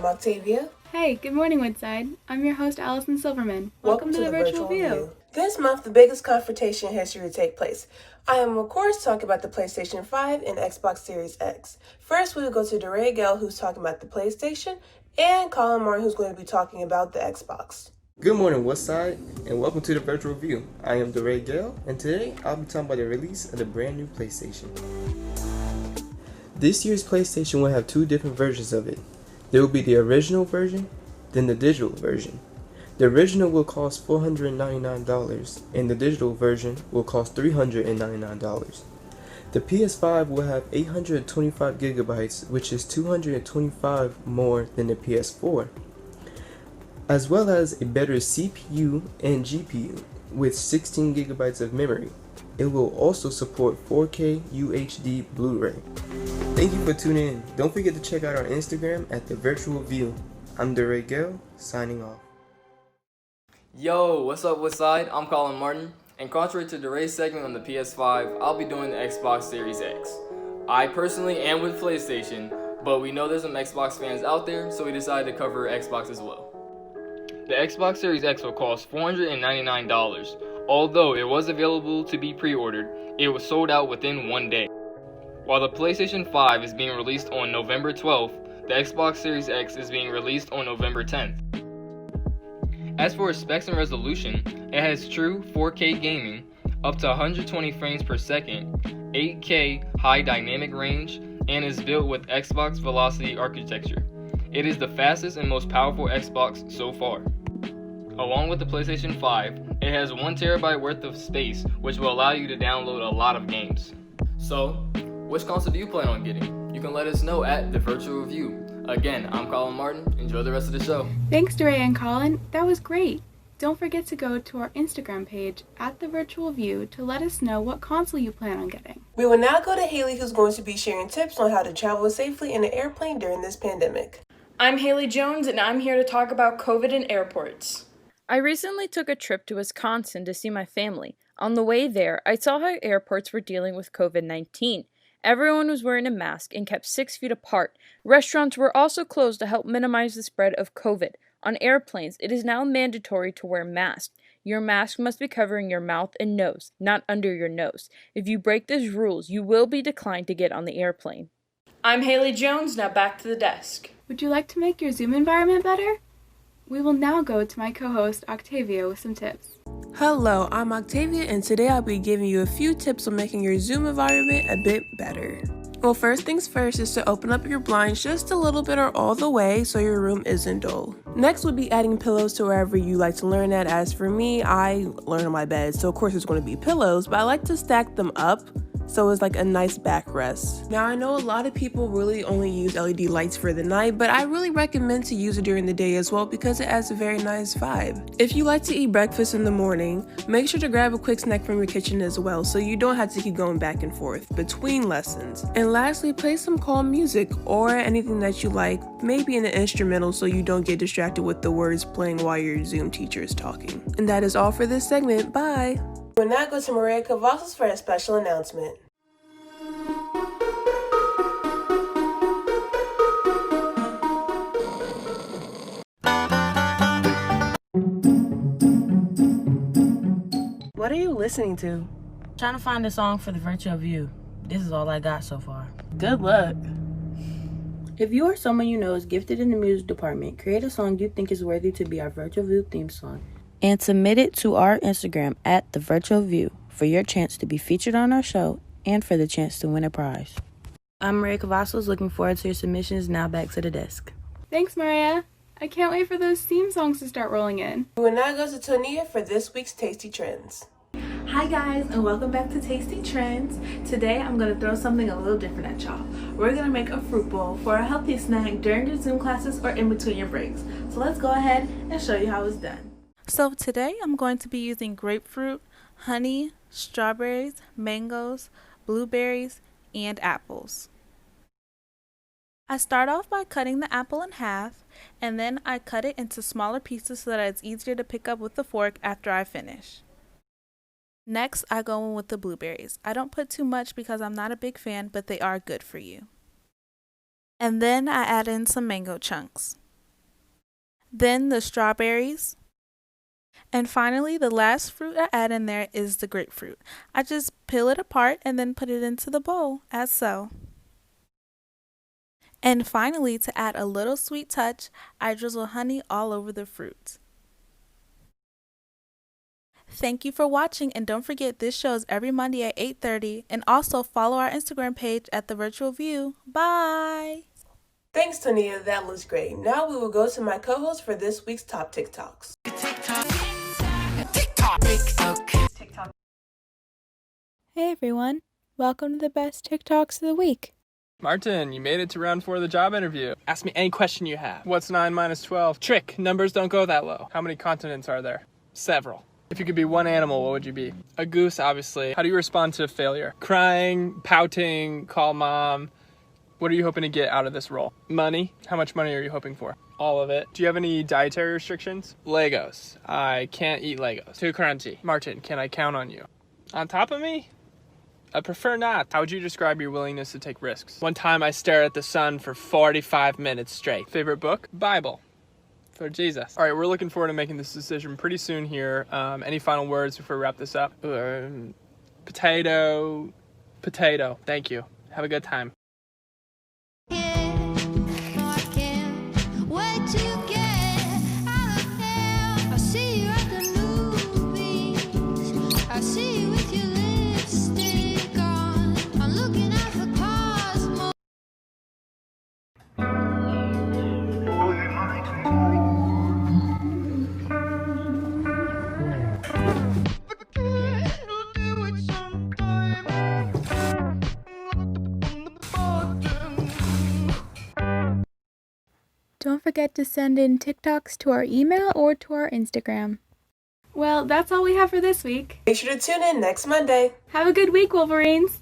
I'm Octavia. Hey, good morning, Woodside. I'm your host, Allison Silverman. Welcome to the Virtual View. This month, the biggest confrontation in history will take place. I am, of course, talking about the PlayStation 5 and Xbox Series X. First, we will go to DeRay Gale, who's talking about the PlayStation, and Colin Martin, who's going to be talking about the Xbox. Good morning, Westside, and welcome to the Virtual View. I am DeRay Gale, and today I'll be talking about the release of the brand new PlayStation. This year's PlayStation will have two different versions of it. There will be the original version, then the digital version. The original will cost $499, and the digital version will cost $399. The PS5 will have 825 gigabytes, which is 225 more than the PS4, as well as a better CPU and GPU with 16 gigabytes of memory. It will also support 4K UHD Blu-ray. Thank you for tuning in. Don't forget to check out our Instagram at The Virtual View. I'm DeRay Gale, signing off. Yo, what's up, Woodside? I'm Colin Martin, and contrary to DeRay's segment on the PS5, I'll be doing the Xbox Series X. I personally am with PlayStation, but we know there's some Xbox fans out there, so we decided to cover Xbox as well. The Xbox Series X will cost $499. Although it was available to be pre-ordered, it was sold out within 1 day. While the PlayStation 5 is being released on November 12th, the Xbox Series X is being released on November 10th. As for its specs and resolution, it has true 4K gaming, up to 120 frames per second, 8K high dynamic range, and is built with Xbox Velocity architecture. It is the fastest and most powerful Xbox so far. Along with the PlayStation 5, it has 1 terabyte worth of space, which will allow you to download a lot of games. So, which console do you plan on getting? You can let us know at The Virtual Review. Again, I'm Colin Martin. Enjoy the rest of the show. Thanks, DeRay and Colin. That was great. Don't forget to go to our Instagram page at The Virtual View to let us know what console you plan on getting. We will now go to Haley, who's going to be sharing tips on how to travel safely in an airplane during this pandemic. I'm Haley Jones, and I'm here to talk about COVID in airports. I recently took a trip to Wisconsin to see my family. On the way there, I saw how airports were dealing with COVID-19. Everyone was wearing a mask and kept 6 feet apart. Restaurants were also closed to help minimize the spread of COVID. On airplanes, it is now mandatory to wear masks. Your mask must be covering your mouth and nose, not under your nose. If you break these rules, you will be declined to get on the airplane. I'm Haley Jones, now back to the desk. Would you like to make your Zoom environment better? We will now go to my co-host, Octavia, with some tips. Hello, I'm Octavia, and today I'll be giving you a few tips on making your Zoom environment a bit better. Well, first things first is to open up your blinds just a little bit or all the way so your room isn't dull. Next would be adding pillows to wherever you like to learn at. As for me, I learn on my bed, so of course there's going to be pillows, but I like to stack them up so it's like a nice backrest. Now, I know a lot of people really only use LED lights for the night, but I really recommend to use it during the day as well because it adds a very nice vibe. If you like to eat breakfast in the morning, make sure to grab a quick snack from your kitchen as well so you don't have to keep going back and forth between lessons. And lastly, play some calm music or anything that you like, maybe an instrumental so you don't get distracted with the words playing while your Zoom teacher is talking. And that is all for this segment. Bye! We'll now go to Maria Cavazos for a special announcement. What are you listening to? Trying to find a song for the Virtual View. This is all I got so far. Good luck. If you or someone you know is gifted in the music department, create a song you think is worthy to be our Virtual View theme song and submit it to our Instagram at The Virtual View for your chance to be featured on our show and for the chance to win a prize. I'm Maria Cavazos, looking forward to your submissions. Now back to the desk. Thanks, Maria. I can't wait for those theme songs to start rolling in. We will now go to Tonia for this week's Tasty Trends. Hi guys, and welcome back to Tasty Trends. Today I'm going to throw something a little different at y'all. We're going to make a fruit bowl for a healthy snack during your Zoom classes or in between your breaks. So let's go ahead and show you how it's done. So today I'm going to be using grapefruit, honey, strawberries, mangoes, blueberries, and apples. I start off by cutting the apple in half, and then I cut it into smaller pieces so that it's easier to pick up with the fork after I finish. Next, I go in with the blueberries. I don't put too much because I'm not a big fan, but they are good for you. And then I add in some mango chunks. then the strawberries, and finally the last fruit I add in there is the grapefruit. I just peel it apart and then put it into the bowl, as so. And finally, to add a little sweet touch, I drizzle honey all over the fruit. Thank you for watching, and don't forget this show is every Monday at 8:30, and also follow our Instagram page at The Virtual View. Bye! Thanks, Tonia. That was great. Now we will go to my co-host for this week's Top TikToks. Hey everyone, welcome to the best TikToks of the week. Martin, you made it to round 4 of the job interview. Ask me any question you have. What's 9 minus 12? Trick, numbers don't go that low. How many continents are there? Several. If you could be one animal, what would you be? A goose, obviously. How do you respond to failure? Crying, pouting, call mom. What are you hoping to get out of this role? Money? How much money are you hoping for? All of it. Do you have any dietary restrictions? Legos. I can't eat Legos. Too crunchy. Martin, can I count on you? On top of me? I prefer not. How would you describe your willingness to take risks? One time I stared at the sun for 45 minutes straight. Favorite book? Bible. For Jesus. All right, we're looking forward to making this decision pretty soon here. Any final words before we wrap this up? Potato. Thank you. Have a good time. Don't forget to send in TikToks to our email or to our Instagram. Well, that's all we have for this week. Make sure to tune in next Monday. Have a good week, Wolverines!